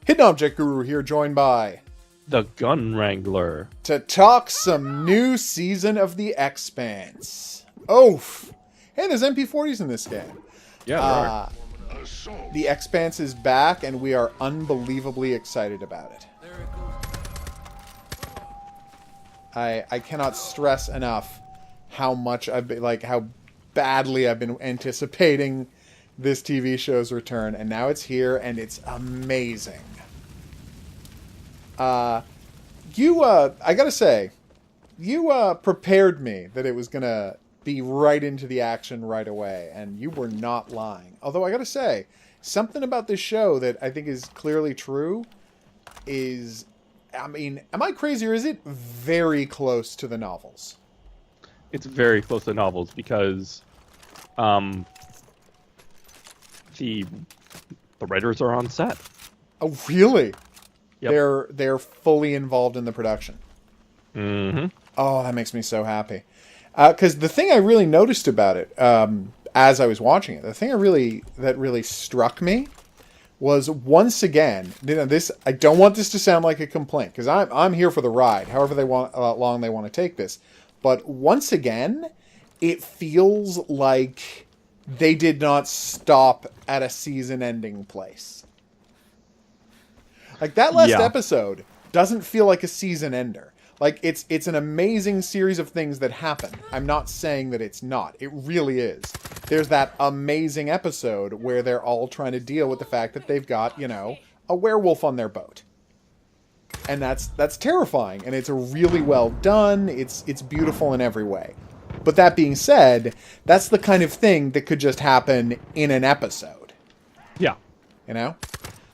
Hidden Object Guru here, joined by the Gun Wrangler, to talk some new season of the Expanse. Oh, hey, there's MP40s in this game. Yeah, the Expanse is back, and we are unbelievably excited about it. I cannot stress enough how much I've been, how badly I've been anticipating this TV show's return, and now it's here, and it's amazing. I gotta say, you prepared me that it was gonna be right into the action right away, and you were not lying. Although I gotta say, something about this show that I think is clearly true is, I mean, am I crazy, or is it very close to the novels? it's very close to the novels because the writers are on set. Oh, really? Yep. They're fully involved in the production. Mm-hmm. Oh, that makes me so happy. Because the thing I really noticed about it, as I was watching it, the thing that really struck me was, once again, this, I don't want this to sound like a complaint, because I'm here for the ride, however long they want to take this. But once again, it feels like they did not stop at a season-ending place. Like, that last episode doesn't feel like a season ender. Like, it's an amazing series of things that happen. I'm not saying that it's not. It really is. There's that amazing episode where they're all trying to deal with the fact that they've got, a werewolf on their boat. And that's terrifying, and it's really well done. It's beautiful in every way. But that being said, that's the kind of thing that could just happen in an episode. Yeah. You know?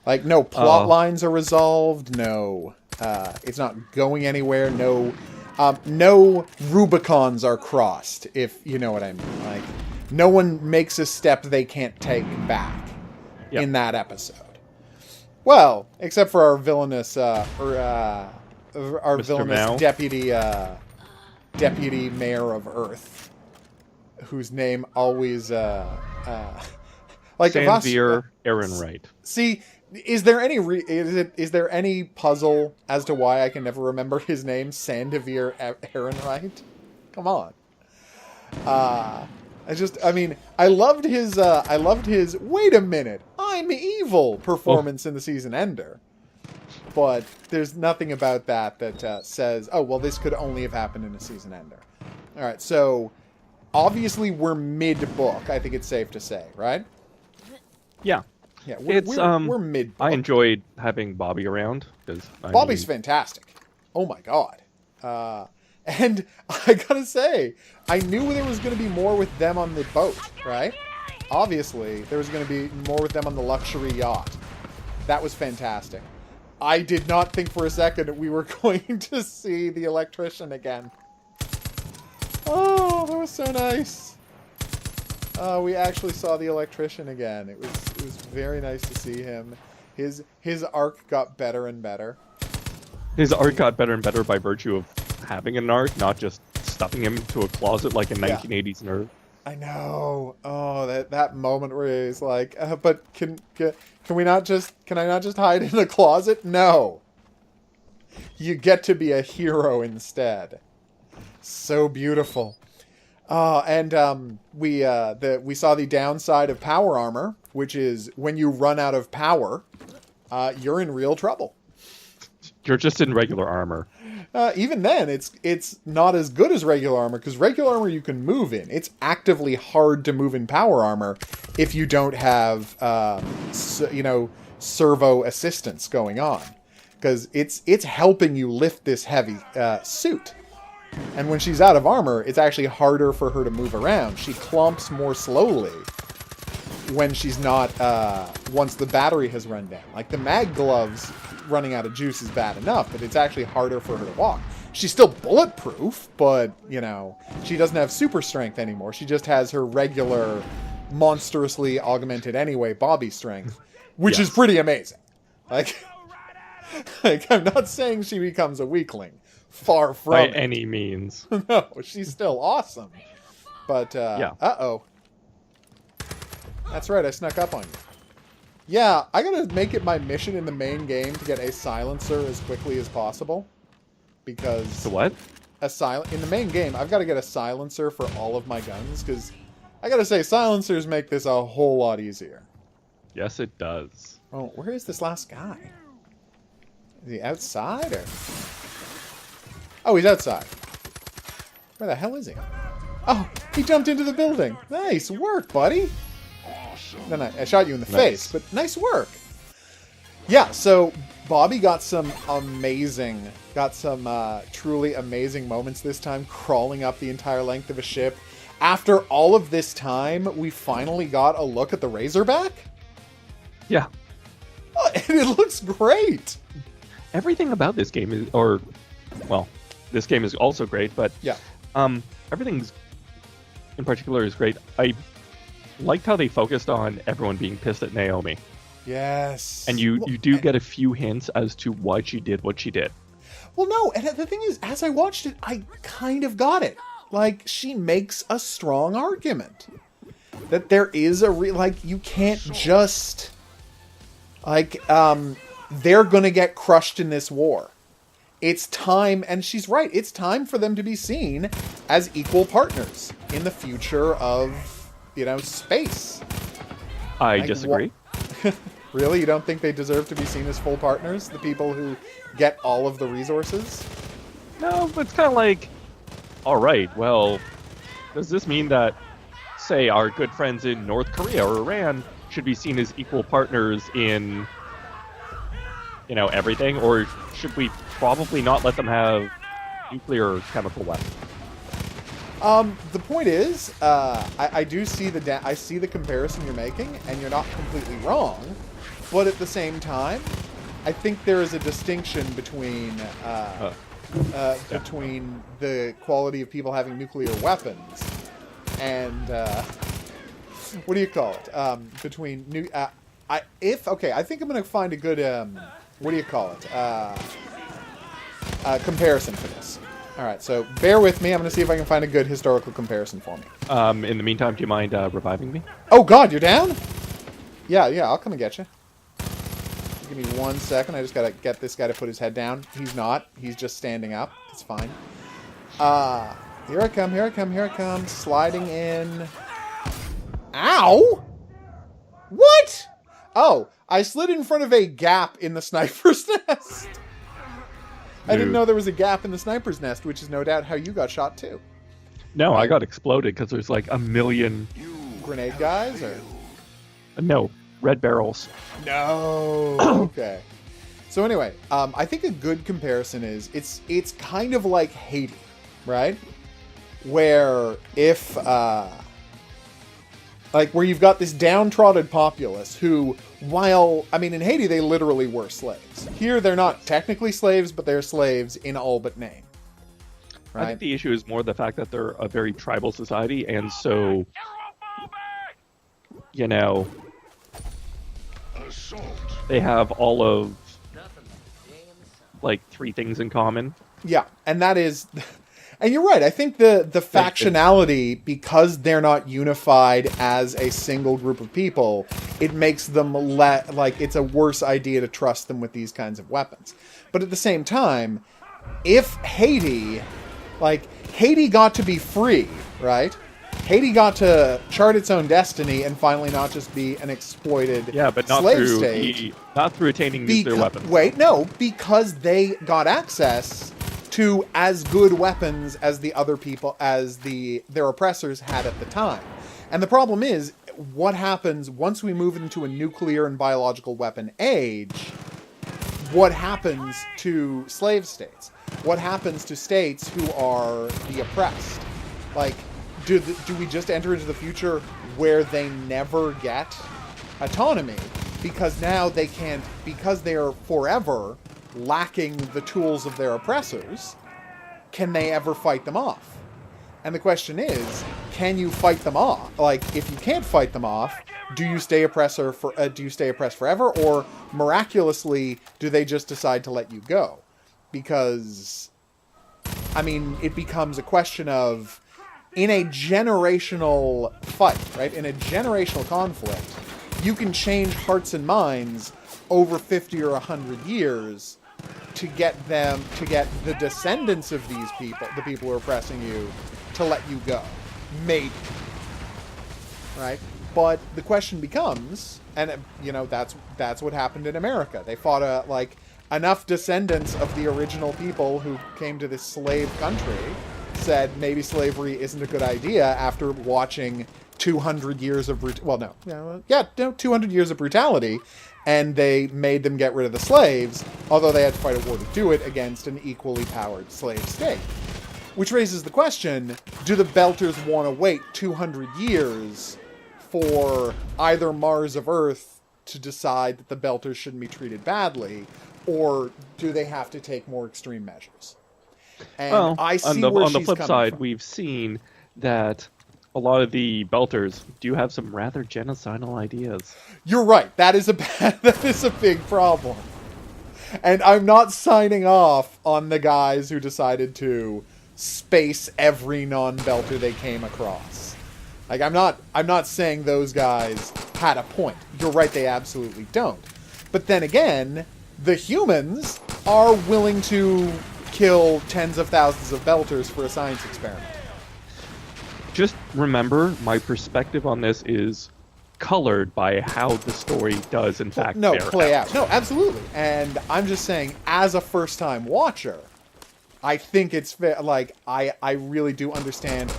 Like, no plot lines are resolved, no, it's not going anywhere, no Rubicons are crossed, if you know what I mean. Like, no one makes a step they can't take back in that episode. Well, except for our villainous, deputy mayor of Earth, whose name always, like, Sandveer Ehrenreich. See, is there is there any puzzle as to why I can never remember his name? Sandveer Ehrenreich? Come on. I loved his wait a minute, I'm evil performance in the season ender. But there's nothing about that says, oh, well, this could only have happened in a season ender. All right, so obviously we're mid-book, I think it's safe to say, right? Yeah. Yeah, we're mid-book. I enjoyed having Bobby around. Bobby's fantastic. Oh my god. And I gotta say, I knew there was going to be more with them on the boat, right? Obviously, there was going to be more with them on the luxury yacht. That was fantastic. I did not think for a second that we were going to see the electrician again. Oh, that was so nice. We actually saw the electrician again. It was very nice to see him. His arc got better and better. His arc got better and better by virtue of having an arc, not just stuffing him into a closet like a 1980s nerd. I know. Oh, that moment where he's like, but can I not just hide in the closet? No. You get to be a hero instead. So beautiful. And we saw the downside of power armor, which is when you run out of power, you're in real trouble. You're just in regular armor. Even then, it's not as good as regular armor, because regular armor you can move in. It's actively hard to move in power armor if you don't have, servo assistance going on, because it's helping you lift this heavy suit. And when she's out of armor, it's actually harder for her to move around. She clumps more slowly when she's not, once the battery has run down. Like, the mag gloves running out of juice is bad enough, but it's actually harder for her to walk. She's still bulletproof, but, she doesn't have super strength anymore. She just has her regular, monstrously augmented anyway Bobby strength, which is pretty amazing. Like, I'm not saying she becomes a weakling. Far from by it. any means. No, she's still awesome. But, uh-oh. That's right, I snuck up on you. Yeah, I gotta make it my mission in the main game to get a silencer as quickly as possible. Because... So what? In the main game, I've got to get a silencer for all of my guns, because I gotta say, silencers make this a whole lot easier. Yes, it does. Oh, where is this last guy? Is he outside, or...? Oh, he's outside. Where the hell is he? Oh, he jumped into the building. Nice work, buddy. Then I shot you in the face, but nice work. Yeah, so Bobby got some truly amazing moments this time, crawling up the entire length of a ship. After all of this time, we finally got a look at the Razorback. Yeah. Oh, and it looks great. Everything about this game is, this game is also great, but yeah, everything's in particular is great. I liked how they focused on everyone being pissed at Naomi. Yes. And you do get a few hints as to why she did what she did. Well, no, and the thing is, as I watched it, I kind of got it. Like, she makes a strong argument. That there is you can't just... they're gonna get crushed in this war. It's time, and she's right, it's time for them to be seen as equal partners in the future of, space. I disagree. Really? You don't think they deserve to be seen as full partners? The people who get all of the resources? No, but it's kind of like, alright, well, does this mean that, say, our good friends in North Korea or Iran should be seen as equal partners in, everything? Or should we probably not let them have nuclear or chemical weapons? The point is, I do see I see the comparison you're making, and you're not completely wrong. But at the same time, I think there is a distinction between between the quality of people having nuclear weapons and what do you call it? Between I think I'm gonna find a good what do you call it? Comparison for this. All right, so bear with me. I'm going to see if I can find a good historical comparison for me. In the meantime, do you mind reviving me? Oh, God, you're down? Yeah, I'll come and get you. Give me 1 second. I just got to get this guy to put his head down. He's not. He's just standing up. It's fine. Here I come. Sliding in. Ow! What? Oh, I slid in front of a gap in the sniper's nest. I didn't know there was a gap in the sniper's nest, which is no doubt how you got shot too. No, I got exploded because there's like a million... Grenade guys, or...? No, red barrels. No! Okay. So anyway, I think a good comparison is, it's kind of like Haiti, right? Where if... where you've got this downtrodden populace who, while... I mean, in Haiti, they literally were slaves. Here, they're not technically slaves, but they're slaves in all but name. Right? I think the issue is more the fact that they're a very tribal society, and so... They have all of... three things in common. Yeah, and that is... And you're right. I think the factionality, because they're not unified as a single group of people, it makes them it's a worse idea to trust them with these kinds of weapons. But at the same time, if Haiti got to be free, right? Haiti got to chart its own destiny and finally not just be an exploited slave state. Not through attaining nuclear weapons. Wait, no, because they got access to as good weapons as the other people, their oppressors had at the time. And the problem is, what happens once we move into a nuclear and biological weapon age? What happens to slave states? What happens to states who are the oppressed? Do we just enter into the future where they never get autonomy? Because now they can't, because they are forever lacking the tools of their oppressors, can they ever fight them off? And the question is, can you fight them off? If you can't fight them off, do you stay oppressed forever, or miraculously do they just decide to let you go? Because, I mean, it becomes a question of, in a generational fight, right? In a generational conflict, you can change hearts and minds over 50 or 100 years to get the descendants of these people, the people who are oppressing you, to let you go. Maybe. Right? But the question becomes, and that's what happened in America. They fought enough descendants of the original people who came to this slave country said maybe slavery isn't a good idea after watching 200 years of 200 years of brutality, and they made them get rid of the slaves, although they had to fight a war to do it against an equally powered slave state. Which raises the question, do the Belters want to wait 200 years for either Mars of Earth to decide that the Belters shouldn't be treated badly, or do they have to take more extreme measures? And well, I see on the flip side, from. we've seen that a lot of the Belters do have some rather genocidal ideas. You're right. That is a big problem. And I'm not signing off on the guys who decided to space every non-Belter they came across. Like, I'm not saying those guys had a point. You're right, they absolutely don't. But then again, the humans are willing to kill tens of thousands of Belters for a science experiment. Just remember, my perspective on this is colored by how the story does, in fact, play out. No, absolutely. And I'm just saying, as a first-time watcher, I think it's fair. Like, I really do understand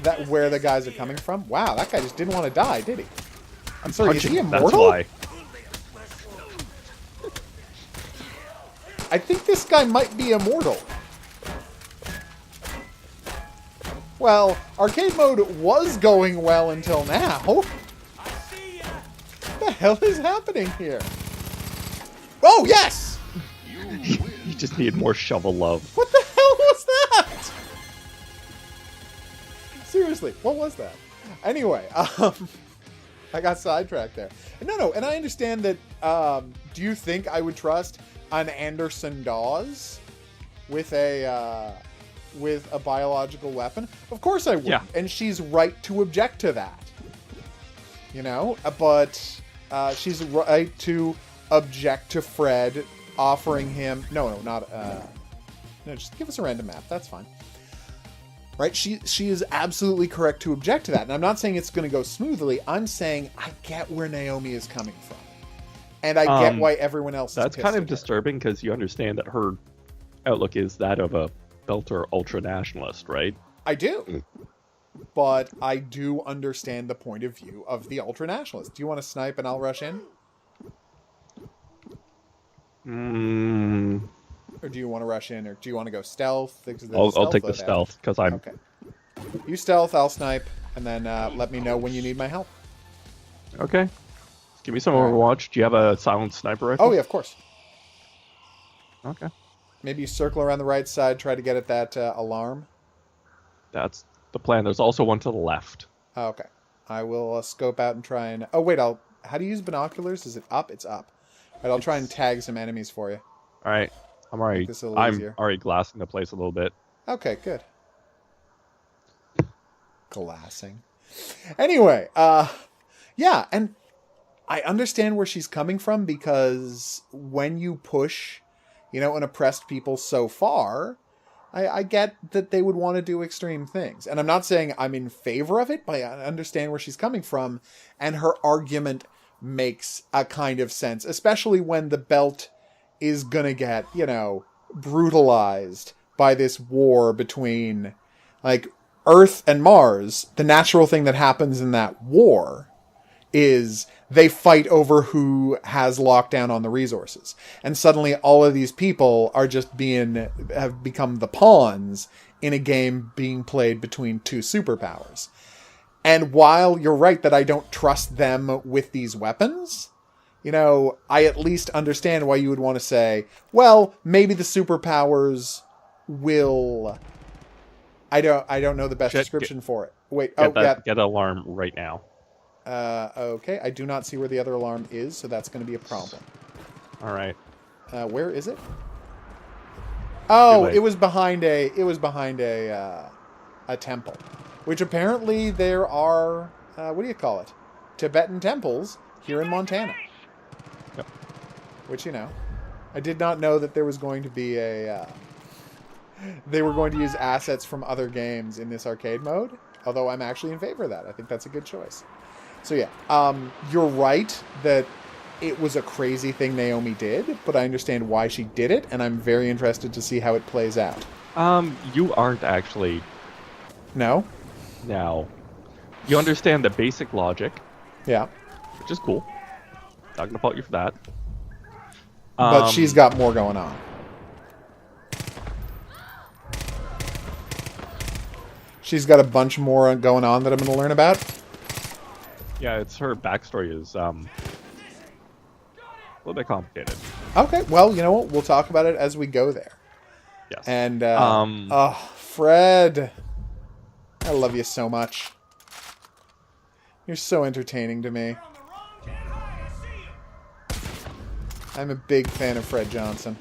that where the guys are coming from. Wow, that guy just didn't want to die, did he? I'm sorry, is he immortal? That's why. I think this guy might be immortal. Well, arcade mode was going well until now. What the hell is happening here? Oh, yes! You just need more shovel love. What the hell was that? Seriously, what was that? Anyway, I got sidetracked there. No, and I understand that, do you think I would trust an Anderson Dawes with a biological weapon? Of course I would. Yeah. And she's right to object to that. But she's right to object to Fred offering him... No, just give us a random map. That's fine. Right? She is absolutely correct to object to that. And I'm not saying it's going to go smoothly. I'm saying I get where Naomi is coming from. And I get why everyone else is That's pissed kind of at her. disturbing because you understand that her outlook is that of a Belter ultra-nationalist, right? I do. But I do understand the point of view of the ultra-nationalist. Do you want to snipe and I'll rush in? Or do you want to rush in? Or do you want to go stealth? I'll take the stealth because I'm... Okay. You stealth, I'll snipe, and then let me know when you need my help. Okay. Give me some Overwatch. Do you have a silent sniper rifle? Oh, yeah, of course. Okay. Maybe you circle around the right side, try to get at that alarm. That's the plan. There's also one to the left. Oh, okay. I will scope out and try and... Oh, wait, how do you use binoculars? Is it up? It's up. All right, I'll try and tag some enemies for you. All right. I'm already glassing the place a little bit. Okay, good. Glassing. Anyway, yeah, and I understand where she's coming from because when you push, an oppressed people so far, I get that they would want to do extreme things. And I'm not saying I'm in favor of it, but I understand where she's coming from. And her argument makes a kind of sense, especially when the belt is gonna get, brutalized by this war between, Earth and Mars. The natural thing that happens in that war is they fight over who has lockdown on the resources. And suddenly all of these people are just have become the pawns in a game being played between two superpowers. And while you're right that I don't trust them with these weapons, I at least understand why you would want to say, well, maybe the superpowers will... I don't know the best description for it. Wait, get an alarm right now. Okay, I do not see where the other alarm is, so that's going to be a problem. All right. Where is it? Oh, it was behind a temple, which apparently there are what do you call it? Tibetan temples here in Montana. Yep. Which, you know, I did not know that there was going to be a... they were going to use assets from other games in this arcade mode. Although I'm actually in favor of that. I think that's a good choice. So yeah, you're right that it was a crazy thing Naomi did, but I understand why she did it, and I'm very interested to see how it plays out. You aren't actually. No? Now, you understand the basic logic. Yeah. Which is cool. Not gonna fault you for that. But she's got more going on. She's got a bunch more going on that I'm going to learn about. Yeah, it's her backstory is a little bit complicated. Okay, well, you know what? We'll talk about it as we go there. Yes. And, oh, Fred. I love you so much. You're so entertaining to me. I'm a big fan of Fred Johnson.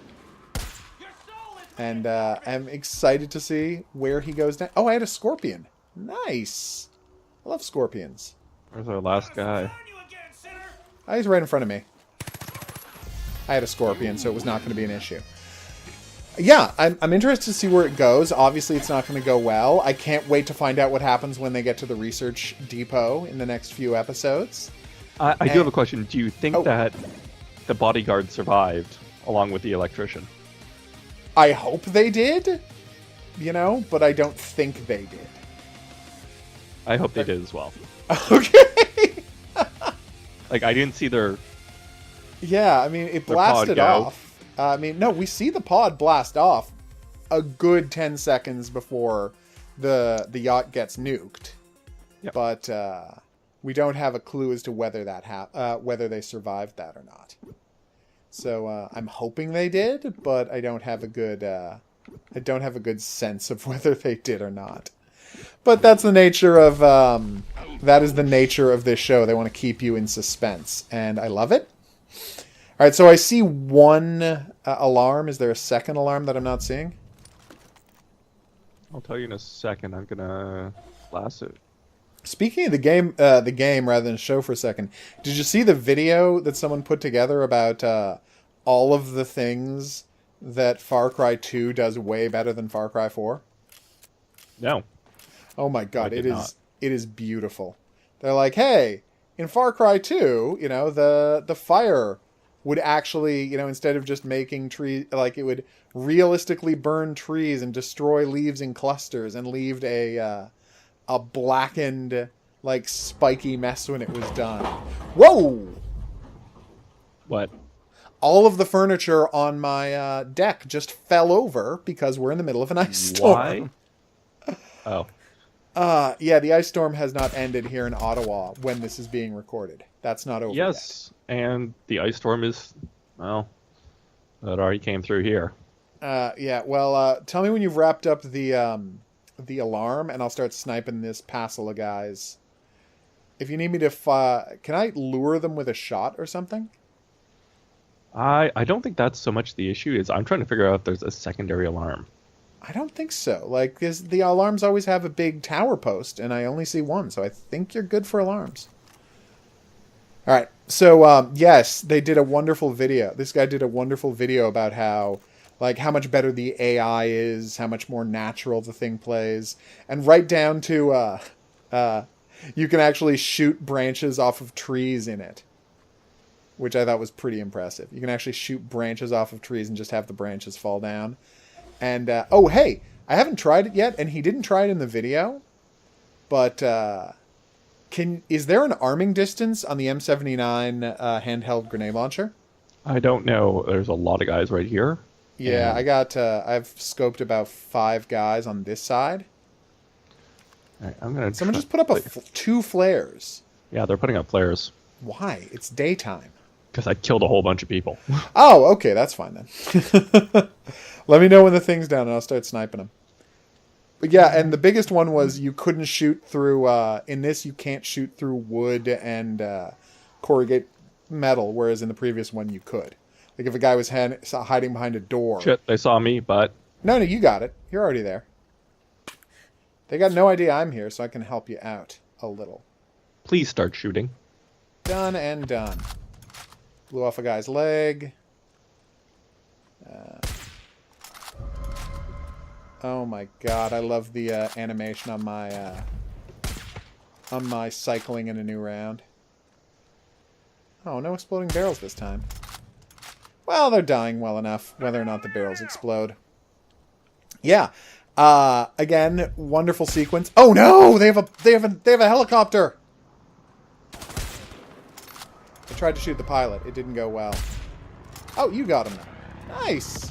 And I'm excited to see where he goes next. Oh, I had a scorpion. Nice. I love scorpions. Where's our last guy? Oh, he's right in front of me. I had a scorpion, so it was not going to be an issue. Yeah, I'm interested to see where it goes. Obviously, it's not going to go well. I can't wait to find out what happens when they get to the research depot in the next few episodes. I do have a question. Do you think that the bodyguard survived along with the electrician? I hope they did, you know, but I don't think they did. I hope they did as well. Okay. Like, I didn't see their... Yeah, I mean, it blasted off. I mean, no, we see the pod blast off a good 10 seconds before the yacht gets nuked. Yep. But we don't have a clue as to whether that whether they survived that or not. So I'm hoping they did, but I don't have a good sense of whether they did or not. But that's the nature of that is the nature of this show. They want to keep you in suspense, and I love it. All right, so I see one alarm. Is there a second alarm that I'm not seeing? I'll tell you in a second. I'm gonna blast it. Speaking of the game rather than show for a second, did you see the video that someone put together about all of the things that Far Cry 2 does way better than Far Cry 4? No. Oh my god, it is beautiful. They're like, hey, in Far Cry 2, you know, the fire would actually, you know, instead of just making trees, like, it would realistically burn trees and destroy leaves in clusters and leave a blackened, like, spiky mess when it was done. Whoa! What? All of the furniture on my deck just fell over because we're in the middle of an ice storm. Why? Oh. Yeah, the ice storm has not ended here in Ottawa when this is being recorded. That's not over Yes, and the ice storm is, well, that already came through here. Yeah, well, tell me when you've wrapped up the alarm, and I'll start sniping this passel of guys. If you need me to, can I lure them with a shot or something? I don't think that's so much the issue. Is I'm trying to figure out if there's a secondary alarm. I don't think so. Like, the alarms always have a big tower post, and I only see one, so I think you're good for alarms. All right, so, yes, they did a wonderful video. This guy did a wonderful video about how much better the AI is, how much more natural the thing plays, and right down to, you can actually shoot branches off of trees in it, which I thought was pretty impressive. You can actually shoot branches off of trees and just have the branches fall down. And, oh, hey, I haven't tried it yet, and he didn't try it in the video, but is there an arming distance on the M79 handheld grenade launcher? I don't know. There's a lot of guys right here. Yeah, I've scoped about 5 guys on this side. All right, I'm gonna. Someone just put up 2 flares. Yeah, they're putting up flares. Why? It's daytime. Because I killed a whole bunch of people. Oh, okay, that's fine then. Let me know when the thing's down and I'll start sniping them. But yeah, and the biggest one was you couldn't shoot through, in this you can't shoot through wood and corrugate metal, whereas in the previous one you could. Like if a guy was hiding behind a door. Shit, they saw me, but... No, you got it. You're already there. They got no idea I'm here, so I can help you out a little. Please start shooting. Done and done. Blew off a guy's leg. Oh my god, I love the animation on my cycling in a new round. Oh, no exploding barrels this time. Well, they're dying well enough, whether or not the barrels explode. Yeah. Again, wonderful sequence. Oh no! They have a helicopter! I tried to shoot the pilot. It didn't go well. Oh, you got him. Nice!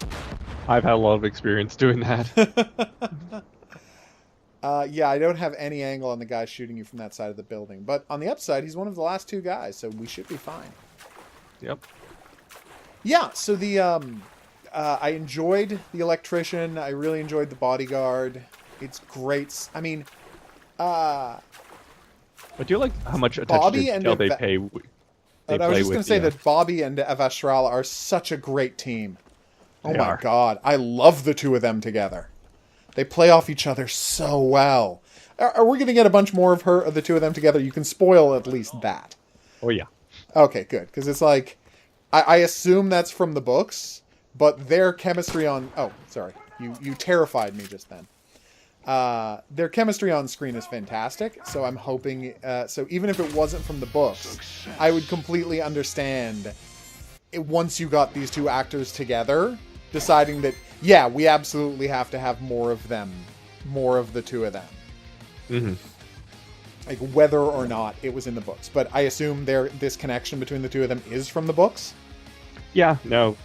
I've had a lot of experience doing that. Yeah, I don't have any angle on the guy shooting you from that side of the building. But on the upside, he's one of the last two guys, so we should be fine. Yep. Yeah, so the I enjoyed the electrician. I really enjoyed the bodyguard. It's great. I mean, But do you like how much Bobby attention and to detail they pay? I was just going to say that Bobby and Avastral are such a great team. Oh They my are. god, I love the two of them together. They play off each other so well. Are we going to get a bunch more of the two of them together? You can spoil at least that. Oh yeah. Okay, good. Because it's like, I assume that's from the books, but their chemistry on... Oh, sorry. You terrified me just then. Their chemistry on screen is fantastic, so I'm hoping... so even if it wasn't from the books, I would completely understand once you got these two actors together, deciding that, yeah, we absolutely have to have more of them. More of the two of them. Mm-hmm. Like, whether or not it was in the books. But I assume this connection between the two of them is from the books? Yeah. No.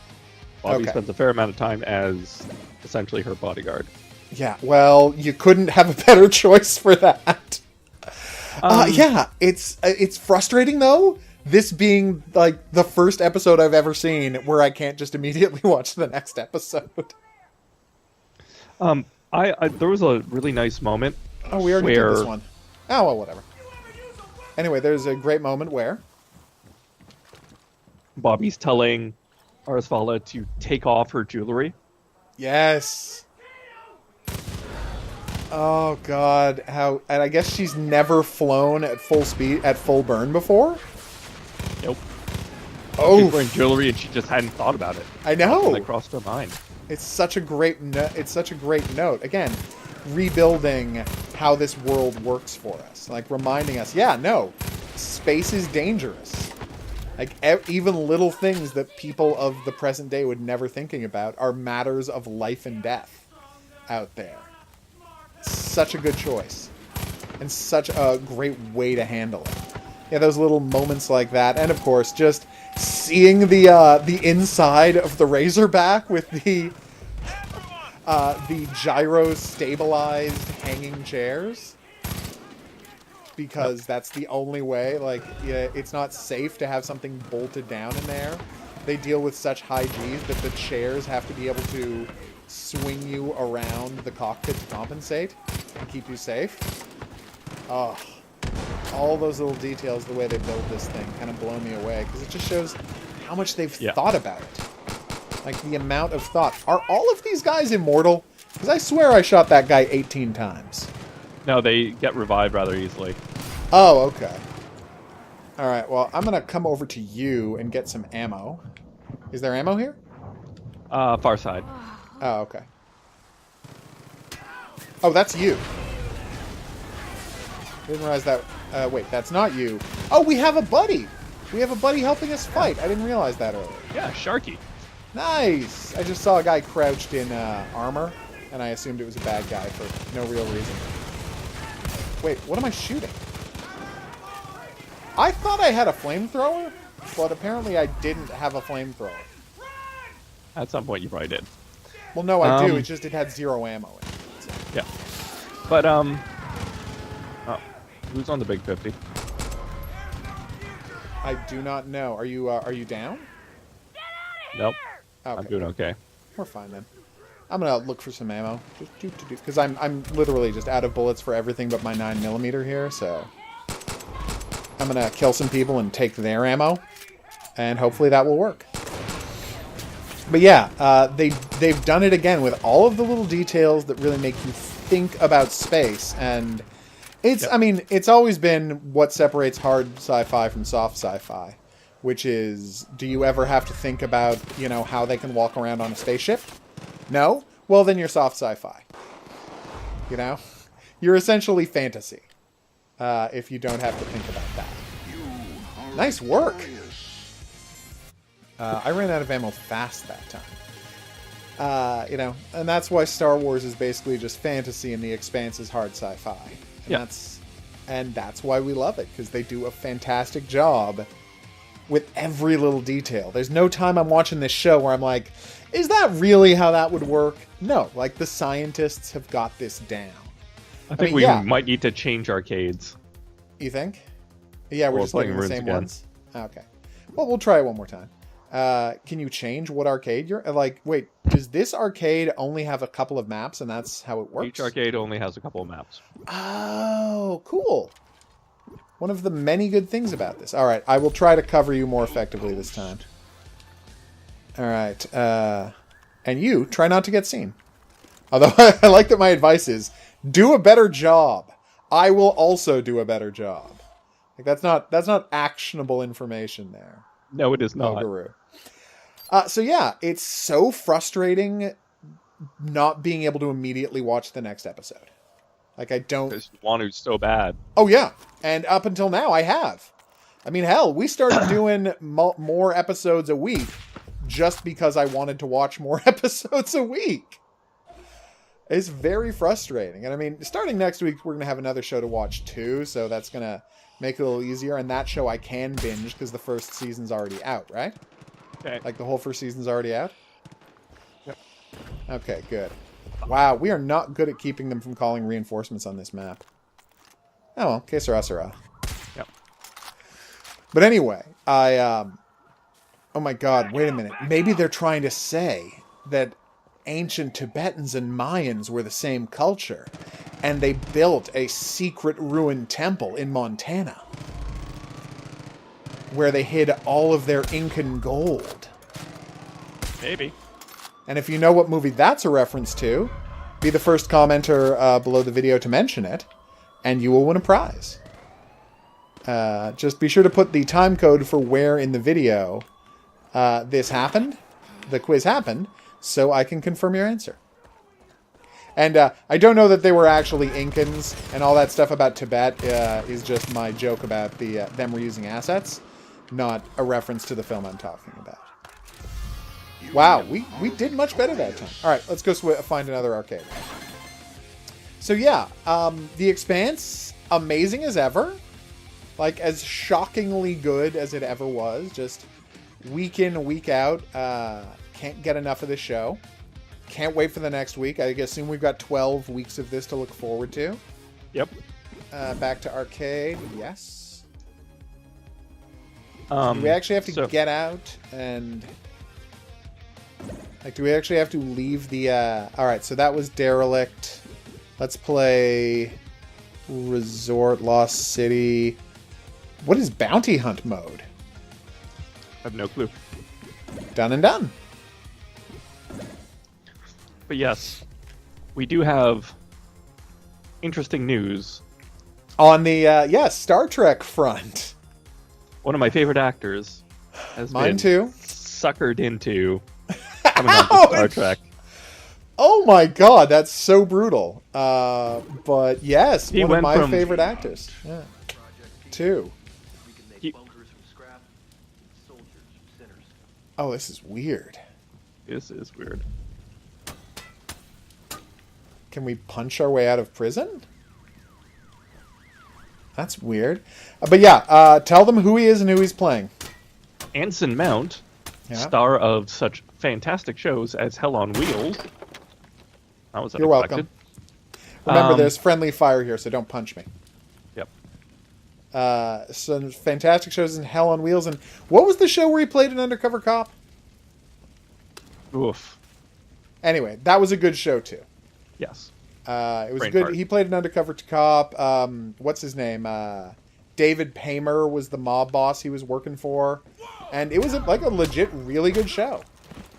Bobby Okay. spends a fair amount of time as essentially her bodyguard. Yeah, well, you couldn't have a better choice for that. Yeah, it's frustrating, though, this being, like, the first episode I've ever seen where I can't just immediately watch the next episode. There was a really nice moment. Oh, we already did this where- one. Oh, well, whatever. Anyway, there's a great moment where... Bobby's telling Arsvala to take off her jewelry. Yes! Oh, God. How... And I guess she's never flown at full speed, at full burn before? Nope. Oh, She's wearing jewelry and she just hadn't thought about it. I know! That crossed her mind. It's such a great it's such a great note. Again, rebuilding how this world works for us. Like, reminding us, yeah, no, space is dangerous. Like, even little things that people of the present day would never thinking about are matters of life and death out there. Such a good choice. And such a great way to handle it. Yeah, those little moments like that. And, of course, just seeing the inside of the Razorback with the gyro-stabilized hanging chairs. Because that's the only way. Like, yeah, it's not safe to have something bolted down in there. They deal with such high Gs that the chairs have to be able to swing you around the cockpit to compensate and keep you safe. Oh, all those little details, the way they build this thing, kind of blow me away. Because it just shows how much they've thought about it. Like, the amount of thought. Are all of these guys immortal? Because I swear I shot that guy 18 times. No, they get revived rather easily. Oh, okay. Alright, well, I'm going to come over to you and get some ammo. Is there ammo here? Far side. Oh, okay. Oh, that's you. Didn't realize that... wait, that's not you. Oh, we have a buddy! We have a buddy helping us fight. I didn't realize that earlier. Yeah, Sharky. Nice! I just saw a guy crouched in armor, and I assumed it was a bad guy for no real reason. Wait, what am I shooting? I thought I had a flamethrower, but apparently I didn't have a flamethrower. At some point you probably did. Well, no, I do. It's just it had 0 ammo in it. So. Yeah. But, who's on the big 50? I do not know. Are you down? Nope. Okay. I'm doing okay. We're fine then. I'm gonna look for some ammo, just because I'm literally just out of bullets for everything but my 9mm here. So I'm gonna kill some people and take their ammo, and hopefully that will work. But yeah, they've done it again with all of the little details that really make you think about space, and It's, Yep. I mean, it's always been what separates hard sci-fi from soft sci-fi, which is, do you ever have to think about, you know, how they can walk around on a spaceship? No? Well, then you're soft sci-fi. You know? You're essentially fantasy, if you don't have to think about that. Nice work! I ran out of ammo fast that time. You know, and that's why Star Wars is basically just fantasy and The Expanse is hard sci-fi. And that's why we love it, because they do a fantastic job with every little detail. There's no time I'm watching this show where I'm like, is that really how that would work? No, like the scientists have got this down. I think we might need to change arcades. You think? Yeah, we're just playing the same again. ones. Okay. Well, we'll try it one more time. Can you change what arcade you're... Like, wait, does this arcade only have a couple of maps and that's how it works? Each arcade only has a couple of maps. Oh, cool. One of the many good things about this. All right, I will try to cover you more effectively this time. All right. And you, try not to get seen. Although I like that my advice is, do a better job. I will also do a better job. Like that's not actionable information there. No, it is not. HOGuru. So yeah, it's so frustrating not being able to immediately watch the next episode. Like I don't... Because you want to so bad. Oh yeah, and up until now I have. I mean, hell, we started doing more episodes a week just because I wanted to watch more episodes a week. It's very frustrating. And I mean, starting next week, we're going to have another show to watch too, so that's going to make it a little easier. And that show I can binge because the first season's already out, right? Okay. Like the whole first season's already out? Yep. Okay, good. Wow, we are not good at keeping them from calling reinforcements on this map. Oh well, que sera, sera. Yep. But anyway, oh my god, wait a minute. Maybe they're trying to say that ancient Tibetans and Mayans were the same culture, and they built a secret ruined temple in Montana, where they hid all of their Incan gold. Maybe. And if you know what movie that's a reference to, be the first commenter below the video to mention it, and you will win a prize. Just be sure to put the time code for where in the video this happened, the quiz happened, so I can confirm your answer. And I don't know that they were actually Incans, and all that stuff about Tibet is just my joke about them reusing assets, not a reference to the film I'm talking about. Wow, we did much better that time. All right, let's go find another arcade. So yeah, The Expanse, amazing as ever. Like, as shockingly good as it ever was. Just week in, week out. Can't get enough of this show. Can't wait for the next week. I assume we've got 12 weeks of this to look forward to. Yep. Back to arcade, yes. Do Do we actually have to get out and... Like, do we actually have to leave the... Alright, so that was Derelict. Let's play Resort, Lost City. What is Bounty Hunt mode? I have no clue. Done and done. But yes, we do have interesting news. On the, yes, Star Trek front. One of my favorite actors has Mine been too. suckered into coming on to Star Trek. Oh my god, that's so brutal. But yes, He one of went my from- favorite actors. Yeah. Two. He- Oh, this is weird. This is weird. Can we punch our way out of prison? That's weird. But yeah, tell them who he is and who he's playing. Anson Mount, Yeah. star of such fantastic shows as Hell on Wheels. That was You're unexpected. welcome. Remember, there's friendly fire here, so don't punch me. Yep. So fantastic shows in Hell on Wheels. And what was the show where he played an undercover cop? Oof. Anyway, that was a good show too. Yes. It was Brain good. fart. He played an undercover cop. What's his name? David Paymer was the mob boss he was working for, and it was like a legit, really good show.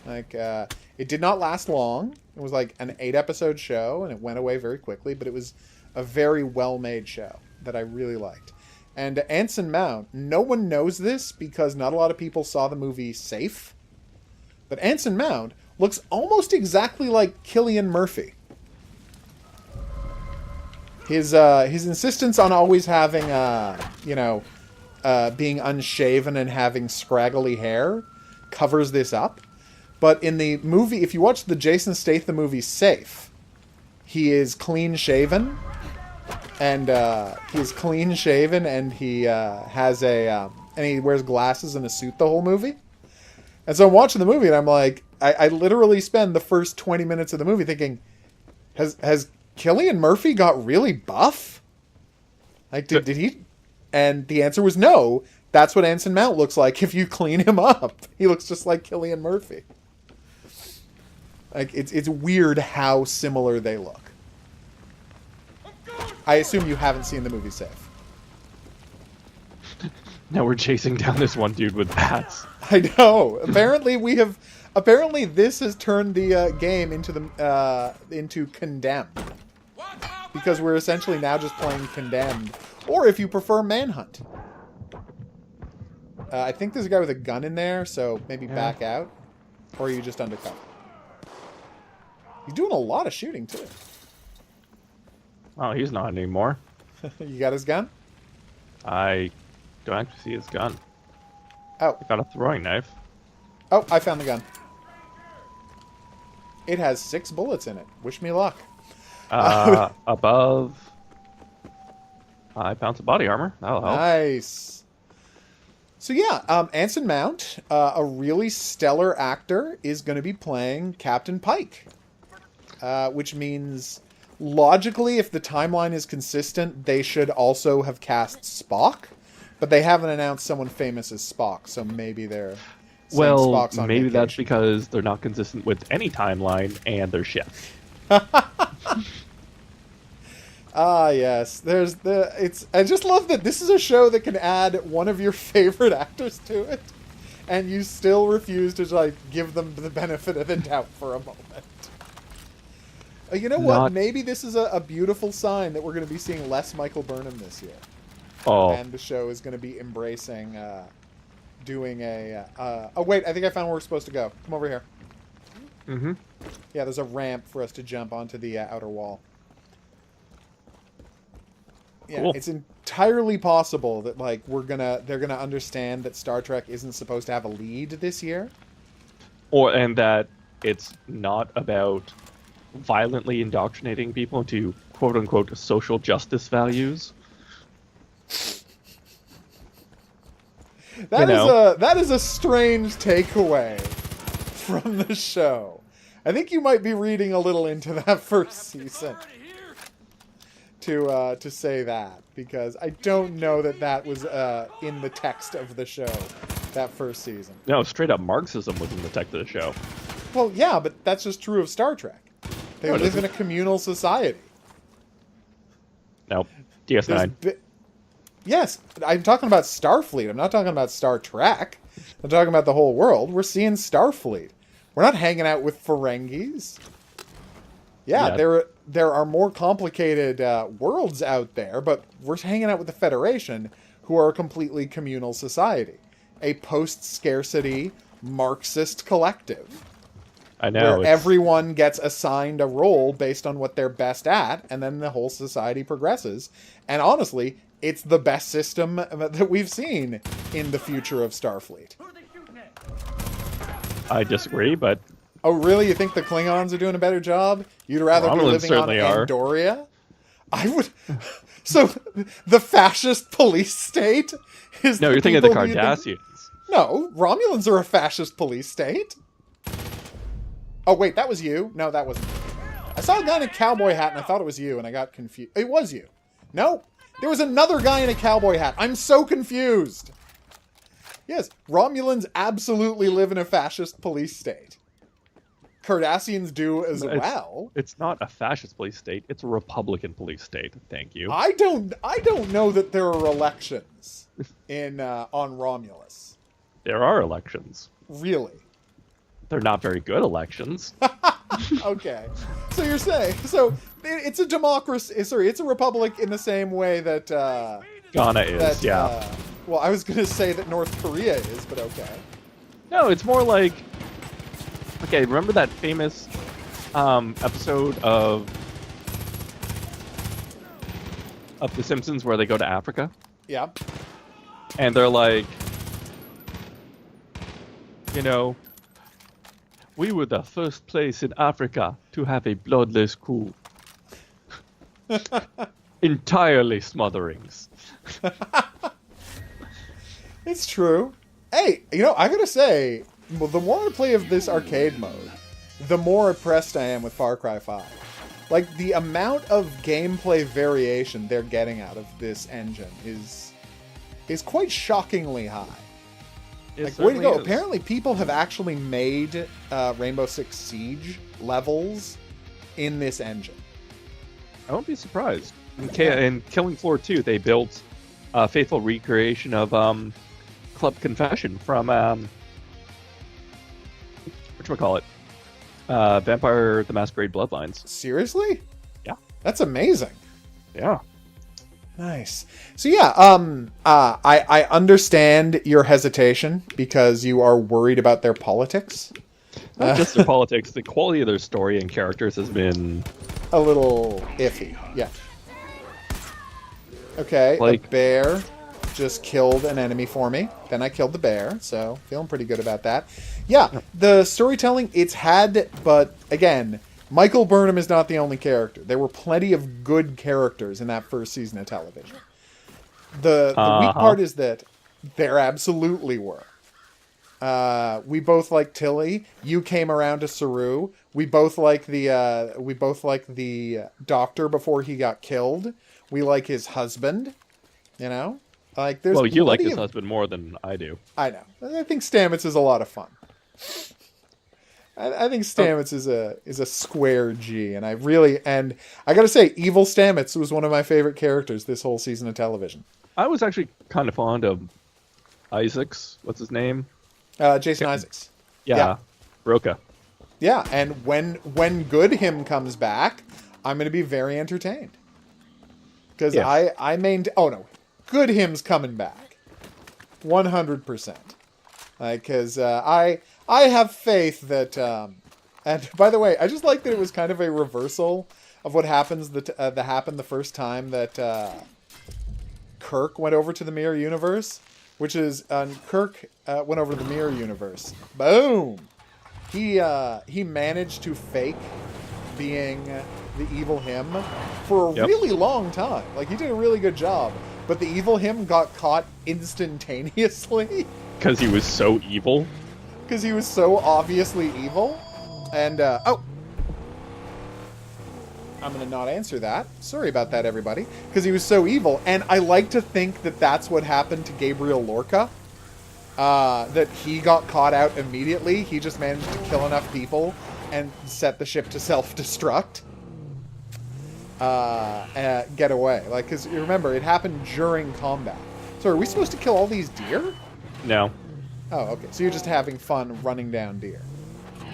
Like, it did not last long. It was like an 8-episode show, and it went away very quickly. But it was A very well-made show that I really liked. And Anson Mount, no one knows this because not a lot of people saw the movie Safe. But Anson Mount looks almost exactly like Cillian Murphy. His insistence on always having, being unshaven and having scraggly hair covers this up. But in the movie, if you watch the Jason Statham movie Safe, he is clean-shaven. And he's clean-shaven, and he has and he wears glasses and a suit the whole movie. And so I'm watching the movie, and I'm like, I literally spend the first 20 minutes of the movie thinking, has Cillian Murphy got really buff? Like, did he? And the answer was no. That's what Anson Mount looks like if you clean him up. He looks just like Cillian Murphy. Like, it's weird how similar they look. I assume you haven't seen the movie Safe. Now we're chasing down this one dude with bats. I know. Apparently this has turned the game into Condemned. Because we're essentially now just playing Condemned. Or if you prefer, Manhunt. I think there's a guy with a gun in there, so maybe back out. Or are you just undercover? He's doing a lot of shooting, too. Oh, he's not anymore. You got his gun? I don't actually see his gun. Oh. He got a throwing knife. Oh, I found the gun. It has 6 bullets in it. Wish me luck. Above 5 pounds of body armor. That'll help. Nice. So yeah, Anson Mount, a really stellar actor, is going to be playing Captain Pike. Which means, logically, if the timeline is consistent, they should also have cast Spock. But they haven't announced someone famous as Spock, so maybe they're saying Spock's on maybe vacation. that's because they're not consistent with any timeline and their ship. Ah, yes. I just love that this is a show that can add one of your favorite actors to it, and you still refuse to give them the benefit of the doubt for a moment. You know what? Maybe this is a beautiful sign that we're going to be seeing less Michael Burnham this year. Oh. And the show is going to be embracing doing a... oh, wait. I think I found where we're supposed to go. Come over here. Mm-hmm. Yeah, there's a ramp for us to jump onto the outer wall. Yeah, cool. It's entirely possible that they're gonna understand that Star Trek isn't supposed to have a lead this year. And that it's not about violently indoctrinating people into quote-unquote social justice values. That is a strange takeaway from the show. I think you might be reading a little into that first season to say that, because I don't know that was in the text of the show, that first season. No, straight up Marxism was in the text of the show. Well, yeah, but that's just true of Star Trek. They live in a communal society. Nope. DS9. Yes, I'm talking about Starfleet. I'm not talking about Star Trek. I'm talking about the whole world. We're seeing Starfleet. We're not hanging out with Ferengis. Yeah, there are more complicated worlds out there, but we're hanging out with the Federation, who are a completely communal society. A post-scarcity Marxist collective. I know. Where everyone gets assigned a role based on what they're best at, and then the whole society progresses. And honestly, it's the best system that we've seen in the future of Starfleet. I disagree, but... Oh, really? You think the Klingons are doing a better job? You'd rather be living on Andoria? I would... So, the fascist police state is... No, you're thinking of the Cardassians. No, Romulans are a fascist police state. Oh, wait, that was you? No, that wasn't you. I saw a guy in a cowboy hat, and I thought it was you, and I got confused. It was you. No, there was another guy in a cowboy hat. I'm so confused. Yes, Romulans absolutely live in a fascist police state. Cardassians do as well. It's not a fascist police state. It's a Republican police state. Thank you. I don't know that there are elections on Romulus. There are elections. Really? They're not very good elections. Okay. So you're saying it's a democracy. Sorry, it's a republic in the same way that Ghana is, that yeah. well, I was gonna say that North Korea is, but okay. No, it's more like, okay, remember that famous episode of The Simpsons where they go to Africa? Yeah. And they're like, we were the first place in Africa to have a bloodless coup. Entirely smotherings. It's true. Hey, I gotta say, well, the more I play of this arcade mode, the more impressed I am with Far Cry 5. Like, the amount of gameplay variation they're getting out of this engine is quite shockingly high. Like, way to go. Apparently, people have actually made Rainbow Six Siege levels in this engine. I won't be surprised. In Killing Floor 2, they built a faithful recreation of Club Confession from whatchamacallit? Vampire the Masquerade Bloodlines. Seriously? Yeah. That's amazing. Yeah. Nice. So yeah, I understand your hesitation because you are worried about their politics. Not just their politics, the quality of their story and characters has been a little iffy. Yeah. Okay, like, a bear just killed an enemy for me. Then I killed the bear, so feeling pretty good about that. Yeah, the storytelling, it's had, but again, Michael Burnham is not the only character. There were plenty of good characters in that first season of television. The weak part is that there absolutely were. We both like Tilly. You came around to Saru. We both like the doctor before he got killed. We like his husband. Like there's. Well, you like his husband more than I do. I know. I think Stamets is a lot of fun. I think Stamets is a square G, and I gotta say, Evil Stamets was one of my favorite characters this whole season of television. I was actually kind of fond of Isaacs. What's his name? Jason Isaacs. Yeah. Roka. Yeah, and when Good Him comes back, I'm going to be very entertained. Because Good Him's coming back. 100%. Because I have faith that... and by the way, I just like that it was kind of a reversal of what happened the first time that Kirk went over to the Mirror Universe. Which is, Kirk went over to the Mirror Universe. Boom! He managed to fake being the evil him for a really long time. Like, he did a really good job. But the evil him got caught instantaneously. Because he was so evil? Because he was so obviously evil. And, I'm going to not answer that. Sorry about that, everybody. Because he was so evil. And I like to think that that's what happened to Gabriel Lorca. That he got caught out immediately. He just managed to kill enough people and set the ship to self-destruct. Get away. Like, because you remember, it happened during combat. So are we supposed to kill all these deer? No. Oh, okay. So you're just having fun running down deer.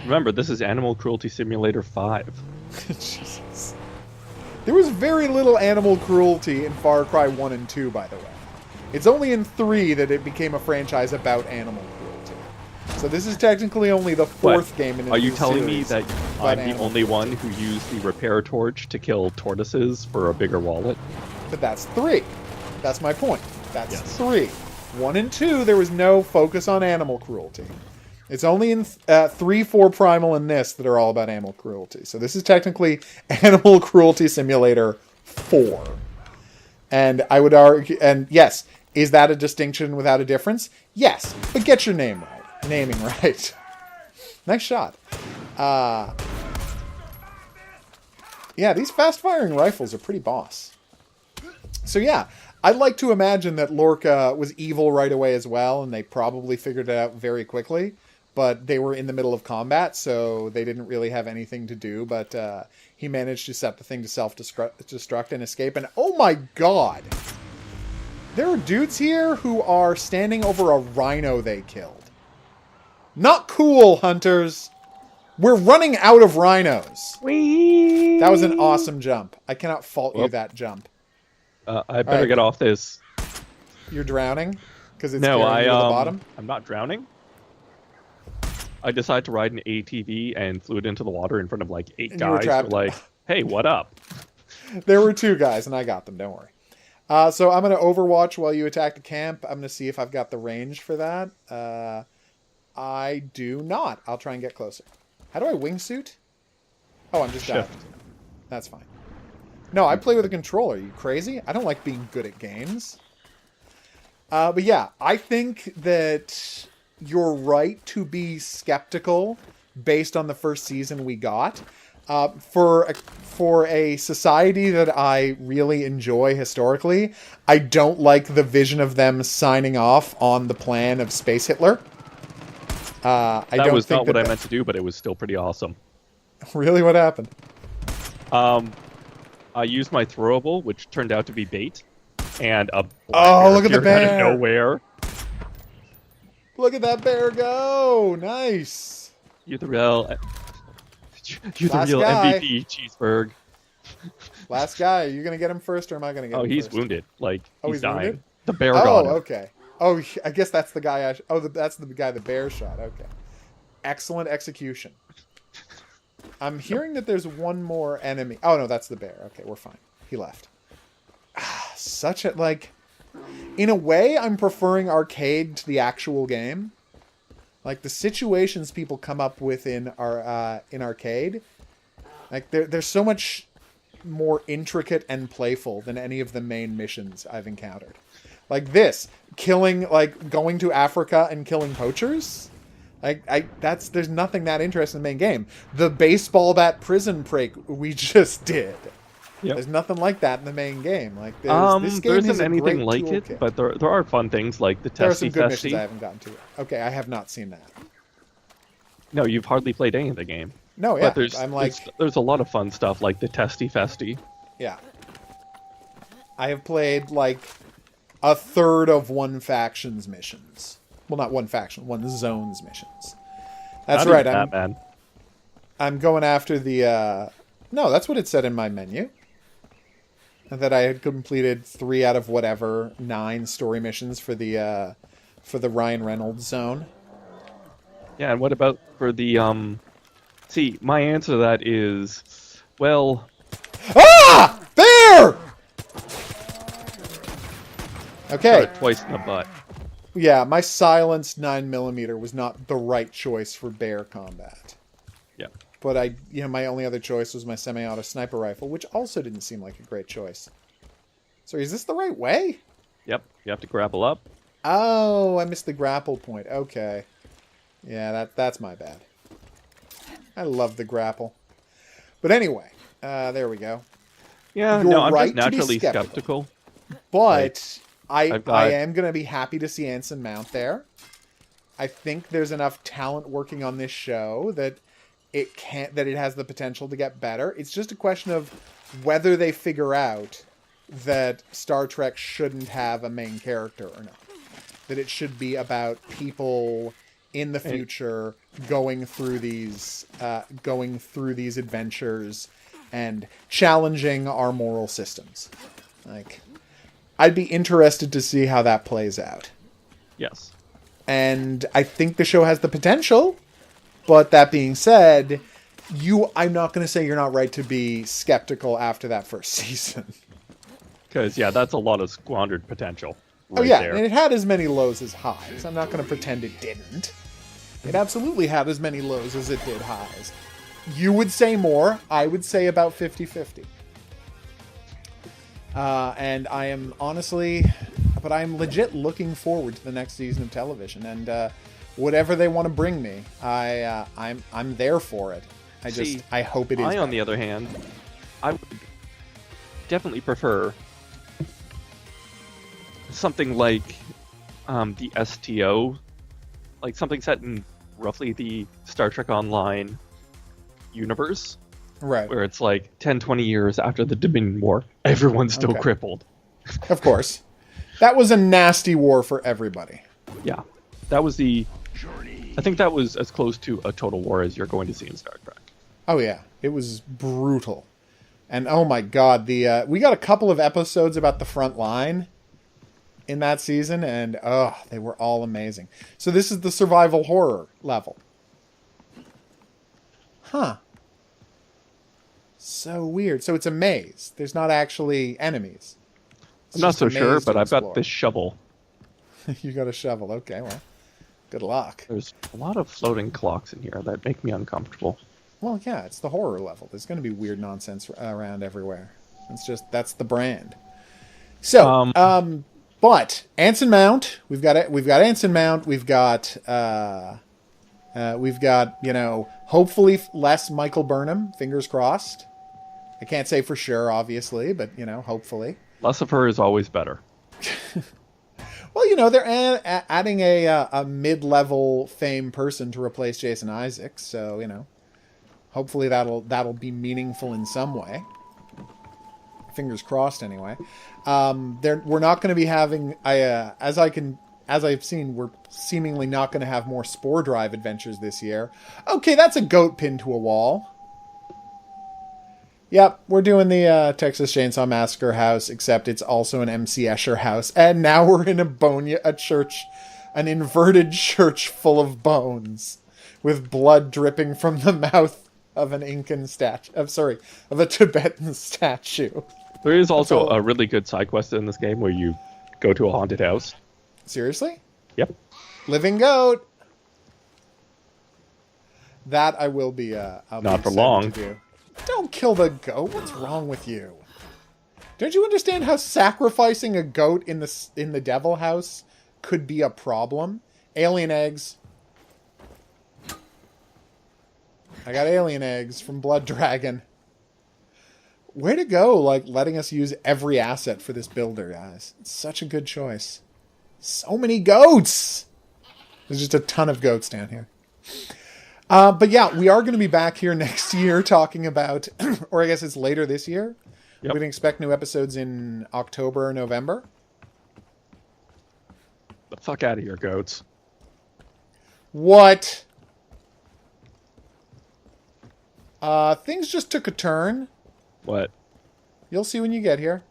Remember, this is Animal Cruelty Simulator 5. Jesus. There was very little animal cruelty in Far Cry 1 and 2, by the way. It's only in 3 that it became a franchise about animal cruelty. So this is technically only the fourth game in a Are you new telling me series that I'm the only one who used the repair torch to kill tortoises for a bigger wallet? But that's 3. That's my point. That's Yes. 3. 1 and 2, there was no focus on animal cruelty. It's only in 3, 4 Primal, and this that are all about animal cruelty. So this is technically Animal Cruelty Simulator 4. And I would argue, and yes, is that a distinction without a difference? Yes, but get your naming right. Nice shot. Yeah, these fast-firing rifles are pretty boss. So yeah, I'd like to imagine that Lorca was evil right away as well, and they probably figured it out very quickly. But they were in the middle of combat, so they didn't really have anything to do. But he managed to set the thing to self-destruct and escape. And oh my god! There are dudes here who are standing over a rhino they killed. Not cool, hunters! We're running out of rhinos. Whee! That was an awesome jump. I cannot fault you Whoop. that jump. I better get off this. You're drowning? Because it's No, carrying you to the bottom? I'm not drowning. I decided to ride an ATV and flew it into the water in front of like 8 And you were guys who trapped. were like, hey, what up? There were 2 guys, and I got them. Don't worry. So I'm going to overwatch while you attack the camp. I'm going to see if I've got the range for that. I do not. I'll try and get closer. How do I wingsuit? Oh, I'm just Shift. diving. That's fine. No, I play with a controller. Are you crazy? I don't like being good at games. But yeah, I think that you're right to be skeptical based on the first season we got. For a society that I really enjoy historically, I don't like the vision of them signing off on the plan of Space Hitler. That was not what I meant to do, but it was still pretty awesome. Really, what happened? I used my throwable, which turned out to be bait, and a look at the appeared out bear! of nowhere. Look at that bear go! Nice. You're the real Last guy. MVP, Cheeseburg. Last guy. Are you gonna get him first, or am I gonna get him Oh, he's first? wounded. Like Oh, he's he's dying. wounded? The bear got him. Okay. Oh, I guess that's the guy. That's the guy the bear shot. Okay. Excellent execution. I'm hearing that there's one more enemy. Oh no, that's the bear. Okay, we're fine. He left. Such a like. In a way, I'm preferring arcade to the actual game. Like the situations people come up with in arcade, like they're so much more intricate and playful than any of the main missions I've encountered. Like this, like going to Africa and killing poachers. There's nothing that interesting in the main game. The baseball bat prison break we just did. Yep. There's nothing like that in the main game. Like this game there is isn't a anything great like it, toolkit. but there are fun things like the There are some Testy good missions I Festy. haven't gotten to. Okay, I have not seen that. No, you've hardly played any of the game. No, yeah, But there's a lot of fun stuff like the Testy Festy. Yeah. I have played like a third of one faction's missions. Well, not one faction, one zone's missions. That's Not right. even that, man. I'm going after the. No, that's what it said in my menu. That I had completed 3 out of whatever 9 story missions for the Ryan Reynolds zone. Yeah, and what about for the See, my answer to that is, well, Ah! Bear! Okay. got it twice in the butt. Yeah, my silenced 9mm was not the right choice for bear combat. Yeah. But my only other choice was my semi-auto sniper rifle, which also didn't seem like a great choice. So is this the right way? Yep. You have to grapple up. Oh, I missed the grapple point. Okay. Yeah, that's my bad. I love the grapple. But anyway, there we go. Yeah, You're no, I'm right just to be naturally skeptical. skeptical. But I've got- I am going to be happy to see Anson Mount there. I think there's enough talent working on this show that it has the potential to get better. It's just a question of whether they figure out that Star Trek shouldn't have a main character or not. That it should be about people in the future going through these adventures and challenging our moral systems. Like, I'd be interested to see how that plays out. Yes. And I think the show has the potential. But that being said, I'm not going to say you're not right to be skeptical after that first season. Because, yeah, that's a lot of squandered potential. Oh, Right yeah, there. and it had as many lows as highs. I'm not going to pretend it didn't. It absolutely had as many lows as it did highs. You would say more. I would say about 50-50. And I am honestly... But I'm legit looking forward to the next season of television. And whatever they want to bring me, I'm there for it. I hope it is. On the other hand, I would definitely prefer something like the STO, like something set in roughly the Star Trek Online universe, Right. where it's like 10, 20 years after the Dominion War, everyone's still Okay. crippled. Of course. That was a nasty war for everybody. Yeah, that was the I think that was as close to a total war as you're going to see in Star Trek. Oh yeah, it was brutal. And oh my god, we got a couple of episodes about the front line in that season, and they were all amazing. So this is the survival horror level. Huh. So weird. So it's a maze. There's not actually enemies. I'm not so sure, but I've got this shovel. You got a shovel. Okay, well, good luck. There's a lot of floating clocks in here that make me uncomfortable. Well, yeah, it's the horror level. There's going to be weird nonsense around everywhere. That's the brand. So, but Anson Mount, we've got Anson Mount, we've got hopefully less Michael Burnham. Fingers crossed. I can't say for sure, obviously, but hopefully. Less of her is always better. Well, they're adding a mid-level fame person to replace Jason Isaacs, so hopefully that'll be meaningful in some way. Fingers crossed, anyway. We're not going to be having, as I've seen, we're seemingly not going to have more Spore Drive adventures this year. Okay, that's a goat pinned to a wall. Yep, we're doing the Texas Chainsaw Massacre house, except it's also an M.C. Escher house. And now we're in a church, an inverted church full of bones, with blood dripping from the mouth of an Incan statue. Of a Tibetan statue. There is also a really good side quest in this game where you go to a haunted house. Seriously? Yep. Living goat. That I will be. Not for long. To do. Don't kill the goat. What's wrong with you? Don't you understand how sacrificing a goat in the Devil House could be a problem? Alien eggs. I got alien eggs from Blood Dragon. Way to go, letting us use every asset for this builder, guys. It's such a good choice. So many goats! There's just a ton of goats down here. But yeah, we are going to be back here next year talking about, or I guess it's later this year. Yep. We can expect new episodes in October or November. The fuck out of here, goats. What? Things just took a turn. What? You'll see when you get here.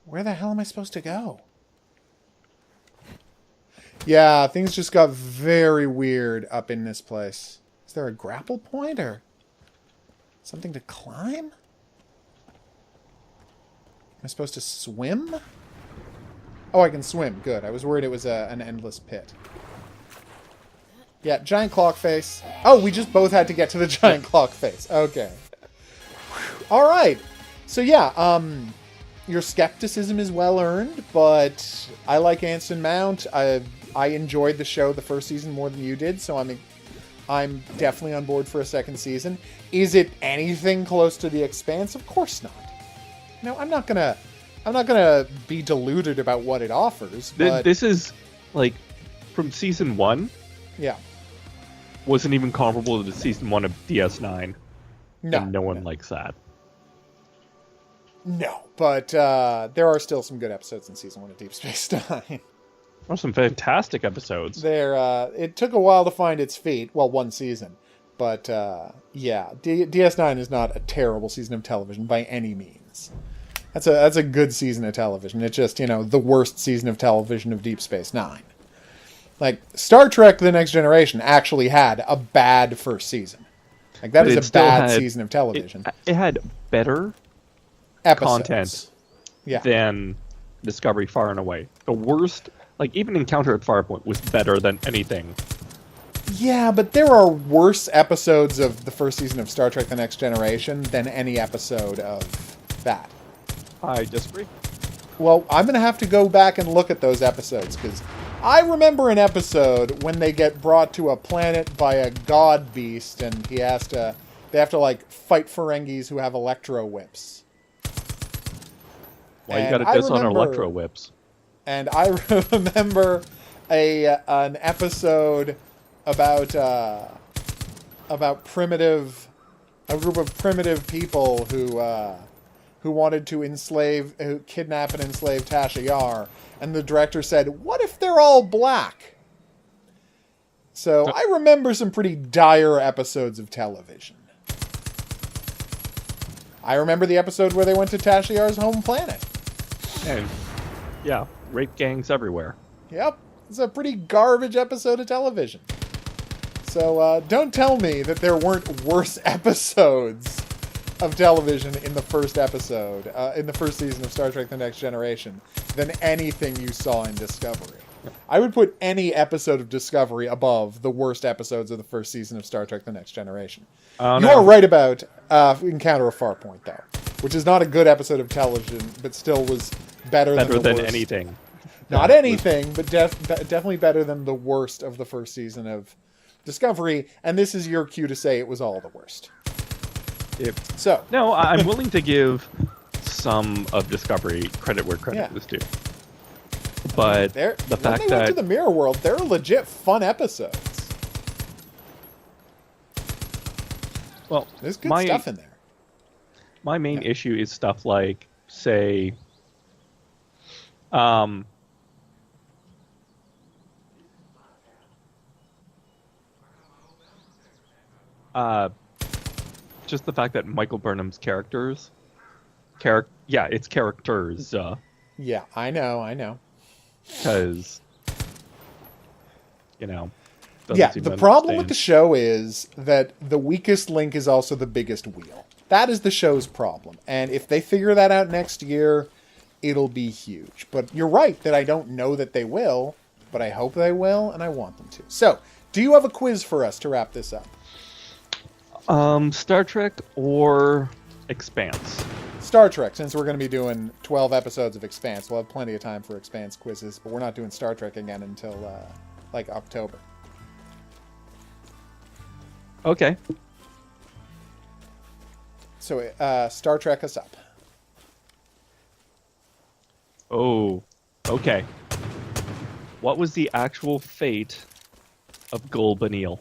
Where the hell am I supposed to go? Yeah, things just got very weird up in this place. Is there a grapple point or something to climb? Am I supposed to swim? Oh, I can swim. Good. I was worried it was an endless pit. Yeah, giant clock face. Oh, we just both had to get to the giant clock face. Okay. All right. So yeah, your skepticism is well earned, but I like Anson Mount. I enjoyed the show the first season more than you did, so I'm definitely on board for a second season. Is it anything close to The Expanse? Of course not. No, I'm not gonna be deluded about what it offers. But this is from season 1. Yeah. Wasn't even comparable to season 1 of DS9. No. And no one likes that. No, but there are still some good episodes in season 1 of Deep Space Nine. There are some fantastic episodes. It took a while to find its feet. Well, one season. But, yeah, DS9 is not a terrible season of television by any means. That's a good season of television. It's just, the worst season of television of Deep Space Nine. Star Trek The Next Generation actually had a bad first season. That is a bad season of television. It had better episodes. Content than Discovery far and away. The worst, even Encounter at Farpoint was better than anything. Yeah, but there are worse episodes of the first season of Star Trek The Next Generation than any episode of that. I disagree. Well, I'm going to have to go back and look at those episodes, because I remember an episode when they get brought to a planet by a god beast, and they have to fight Ferengis who have electro whips. Why you gotta diss on our electro whips? And I remember an episode about a group of primitive people who who wanted to kidnap and enslave Tasha Yar, and the director said, "What if they're all black?" So I remember some pretty dire episodes of television. I remember the episode where they went to Tasha Yar's home planet. And yeah, rape gangs everywhere. Yep, it's a pretty garbage episode of television. So don't tell me that there weren't worse episodes of television in the first episode, in the first season of Star Trek The Next Generation, than anything you saw in Discovery. I would put any episode of Discovery above the worst episodes of the first season of Star Trek The Next Generation. You are right about Encounter a Farpoint, though, which is not a good episode of television, but still was better than worst. Anything. Not anything, but definitely better than the worst of the first season of Discovery, and this is your cue to say it was all the worst. So no, I'm willing to give some of Discovery credit where credit is due. But the fact when they went to the Mirror World, they're legit fun episodes. Well, there's good stuff in there. My main issue is stuff like, say, just the fact that Michael Burnham's characters. It's characters. Yeah, I know. Because, the problem with the show is that the weakest link is also the biggest wheel. That is the show's problem. And if they figure that out next year, it'll be huge. But you're right that I don't know that they will, but I hope they will, and I want them to. So, do you have a quiz for us to wrap this up? Star Trek or Expanse? Star Trek, since we're going to be doing 12 episodes of Expanse. We'll have plenty of time for Expanse quizzes, but we're not doing Star Trek again until, October. Okay. So, Star Trek us up. Oh, okay. What was the actual fate of Gul Banil?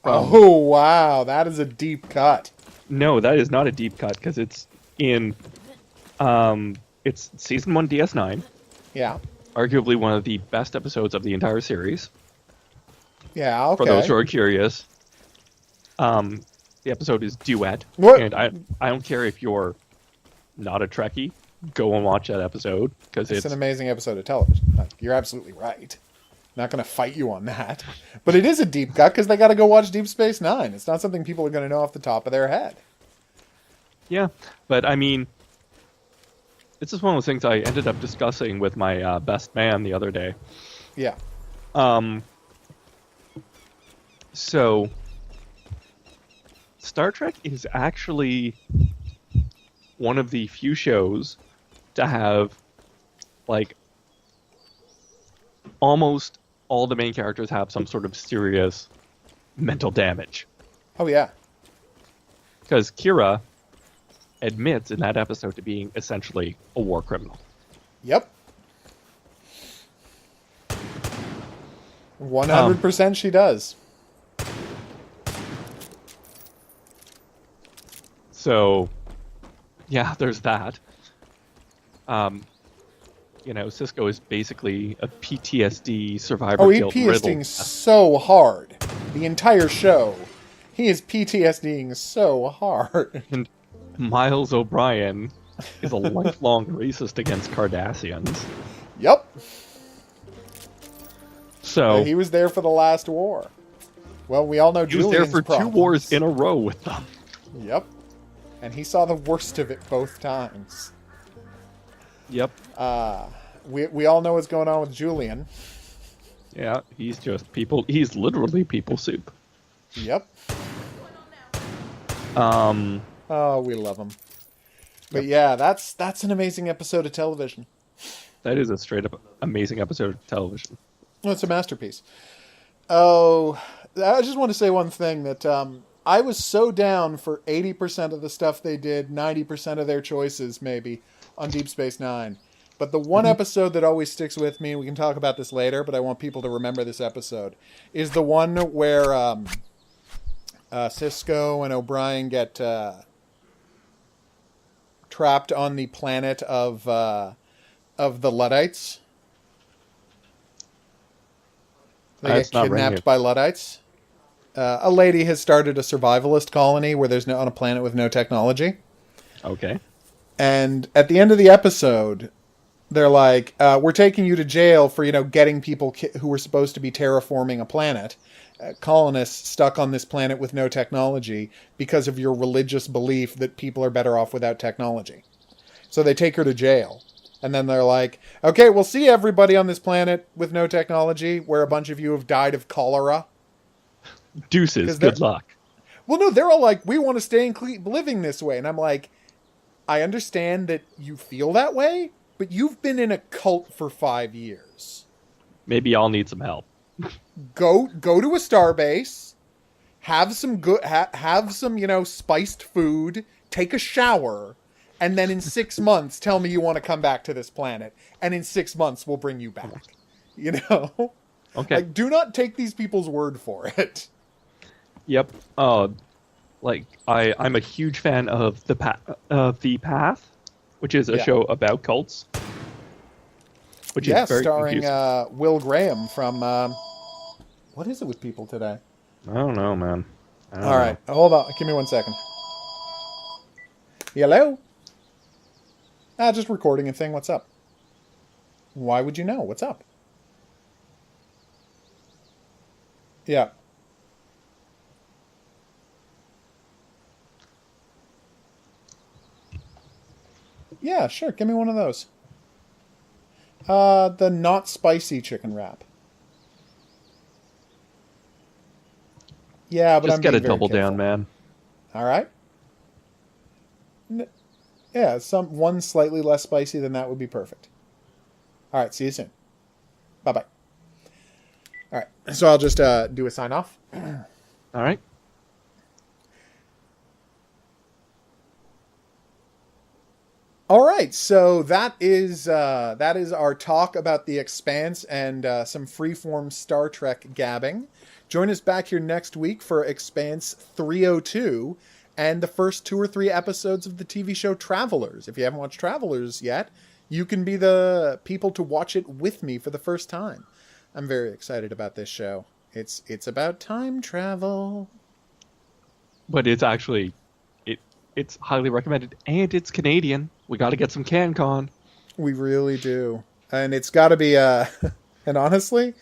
Oh, wow. That is a deep cut. No, that is not a deep cut, because it's in... it's Season 1 DS9. Yeah. Arguably one of the best episodes of the entire series. Yeah, okay. For those who are curious. The episode is Duet. What? And I don't care if you're not a Trekkie, go and watch that episode, because it's an amazing episode of television. You're absolutely right. Not going to fight you on that. But it is a deep cut because they got to go watch Deep Space Nine. It's not something people are going to know off the top of their head. Yeah, but I mean, it's just one of those things I ended up discussing with my best man the other day. Yeah. So, Star Trek is actually one of the few shows to have, almost all the main characters have some sort of serious mental damage. Oh, yeah. Because Kira admits in that episode to being essentially a war criminal. Yep. 100% she does. So, yeah, there's that. Cisco is basically a PTSD survivor. Oh, he's PTSDing so hard. The entire show. He is PTSDing so hard. And Miles O'Brien is a lifelong racist against Cardassians. Yep. So he was there for the last war. Well, we all know Julian's He was there for problems. 2 wars in a row with them. Yep. And he saw the worst of it both times. Yep. We all know what's going on with Julian. Yeah, he's just people. He's literally people soup. Yep. Oh, we love him. But yeah, that's an amazing episode of television. That is a straight up amazing episode of television. Oh, it's a masterpiece. Oh, I just want to say one thing that I was so down for 80% of the stuff they did, 90% of their choices maybe on Deep Space Nine. But the one episode that always sticks with me, we can talk about this later, but I want people to remember this episode, is the one where Cisco and O'Brien get trapped on the planet of the Luddites. They get That's not ringing. kidnapped by Luddites. A lady has started a survivalist colony where there's on a planet with no technology. Okay. And at the end of the episode, they're like, we're taking you to jail for, getting people who were supposed to be terraforming a planet, colonists stuck on this planet with no technology because of your religious belief that people are better off without technology. So they take her to jail. And then they're like, okay, we'll see everybody on this planet with no technology where a bunch of you have died of cholera. Deuces, good luck. Well, no, they're all like, we want to stay living this way. And I'm like, I understand that you feel that way, but you've been in a cult for 5 years. Maybe I'll need some help. Go to a starbase, have some good, have some, spiced food, take a shower, and then in 6 months, tell me you want to come back to this planet. And in 6 months, we'll bring you back. Okay. Like, do not take these people's word for it. Yep. I'm a huge fan of The Path, which is a show about cults. Which is very starring Will Graham from... what is it with people today? I don't know, man. All right. Hold on. Give me 1 second. Hello? Just recording a thing. What's up? Why would you know? What's up? Yeah. Yeah, sure. Give me one of those. The not spicy chicken wrap. Yeah, but just I'm get a being very double careful. down, man. All right. Yeah, one slightly less spicy than that would be perfect. All right, see you soon. Bye-bye. All right, so I'll just do a sign off. All right. All right, so that is our talk about The Expanse and some freeform Star Trek gabbing. Join us back here next week for Expanse 302 and the first 2 or 3 episodes of the TV show Travelers. If you haven't watched Travelers yet, you can be the people to watch it with me for the first time. I'm very excited about this show. It's about time travel. But it's actually... It's highly recommended, and it's Canadian. We got to get some CanCon. We really do. And it's got to be, and honestly,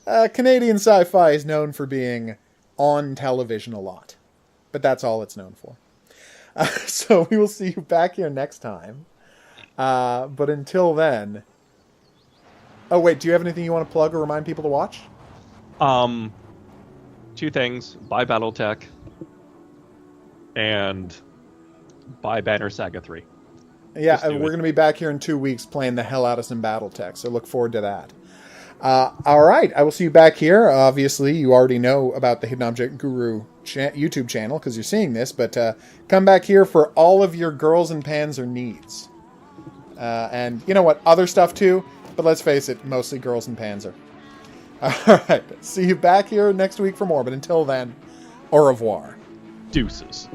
Canadian sci-fi is known for being on television a lot. But that's all it's known for. So we will see you back here next time. But until then... Oh, wait, do you have anything you want to plug or remind people to watch? 2 things. Buy Battletech. And... buy Banner Saga 3. Yeah, we're going to be back here in 2 weeks playing the hell out of some Battletech, so look forward to that. All right, I will see you back here. Obviously, you already know about the Hidden Object Guru YouTube channel because you're seeing this, but come back here for all of your girls and panzer needs. And you know what? Other stuff too, but let's face it, mostly girls and panzer. All right, see you back here next week for more, but until then, au revoir. Deuces.